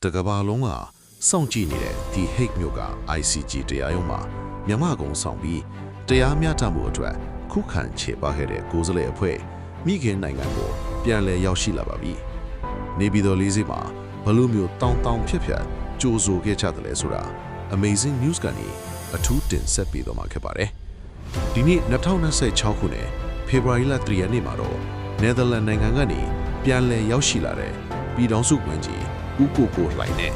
တကဘာလုံးကစောင့်ကြည့်နေတဲ့ဒီ Hague မြို့က ICJ တရားရုံးမှာမြန်မာကုံဆောင်ပြီးတရားမျှတမှုအတွက်ခုခံခြေပခဲ့တဲ့ကိုယ်စားလှယ်အဖွဲ့မိခင်နိုင်ငံကိုပြန်လည်ရောက်ရှိလာပါပြီ။နေပြည်တော်လေးစိမှာဘလို့မျိုးတောင်းဖြတ်ကြိုးဆိုခဲ့ကြတယ်လဲဆိုတာ Amazing News ကနေအထူးတင်ဆက်ပေးတော့မှာဖြစ်ပါတယ်။ဒီနေ့2026ခုနှစ်ဖေဖော်ဝါရီလ3ရက်နေ့မှာတော့နယ်သာလန်နိုင်ငံကနေပြန်လည်ရောက်ရှိလာတဲ့ပြည်ထောင်စုဝန်ကြီးဦးကိုလှိုင်နဲ့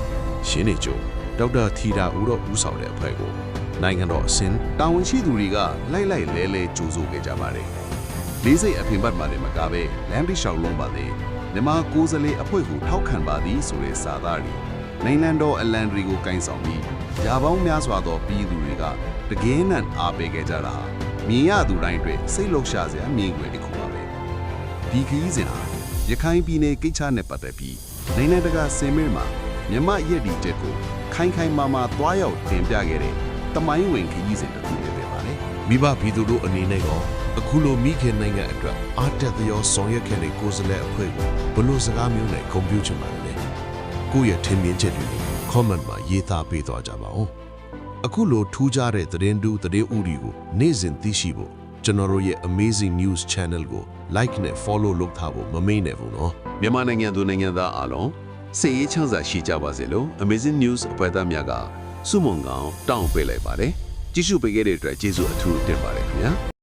ရှင်းနေကျိုးဒေါက်တာထီတာဦးတော့ဦးဆောင်တဲ့အဖွဲ့ကိုနိုင်ငံတော်အစင်းတာဝန်ရှိသူတွေကလိုက်လဲကြိုးဆိုခဲ့ကြပါတယ်။လေးစိတ်အပြင်ဘက်မှာလည်းမကပဲလမ်းတစ်လျှောက်လုံးပါသေးမြန်မာကိုယ်စားလှယ်အဖွဲ့ကိုထောက်ခံပါသည်ဆိုတဲ့စာသားတွေနိုင်ငံတော်အလံတွေကိုကင်ဆောင်ပြီးရာပေါင်းများစွာသောပြည်သူတွေကတကယ်နဲ့အားပေးခဲ့ကြတာဟာမြင်ရသူတိုင်းအတွက်စိတ်လှုပ်ရှားစရာမြင်ကွယ်တစ်ခုပါပဲ။ဒီခရီးစဉ်ဟာရခိုင်ပြည်နယ်ကိစ္စနဲ့ပတ်သက်ပြီးနိုင်ငံတကာစင်မြင့်မှာမြန်မာရည်တည်ချက်ကိုခိုင်မာသွားရောက်တင်ပြခဲ့တဲ့တမိုင်းဝင်ခရီးစဉ်တစ်ခုပဲဖြစ်ပါတယ်။မိဘပြည်သူတို့အနေနဲ့ကအခုလိုမိခင်နိုင်ငံအတွက်အားတက်သရောဆောင်ရွက်ခဲ့တဲ့ကိုယ်စားလှယ်အဖွဲ့ကိုဘလို့စကားမျိုးနဲ့ဂုဏ်ပြုချင်ပါလဲ။ကိုယ့်ရဲ့ထင်မြင်ချက်တွေကို comment မှာရေးသားပေးသွားကြပါဦး။အခုလိုထူးခြားတဲ့သတင်းဥတီကိုနေ့စဉ်သိရှိဖို့ကျွန်တော်တို့ရဲ့ Amazing News Channel ကို like နဲ့ follow လုပ်ထားဖို့မမေ့နဲ့ဘူးနော်။မြန်မာနိုင်ငံသူနိုင်ငံသားအားလုံးစိတ်ရေးချမ်းသာရှိကြပါစေလို့ Amazing News အဖွဲ့သားများကစုမုံကောင်တောင်းပေးလိုက်ပါတယ်။ကြည့်ရှုပေးခဲ့တဲ့အတွက်ကျေးဇူးအထူးတင်ပါတယ်ခင်ဗျာ။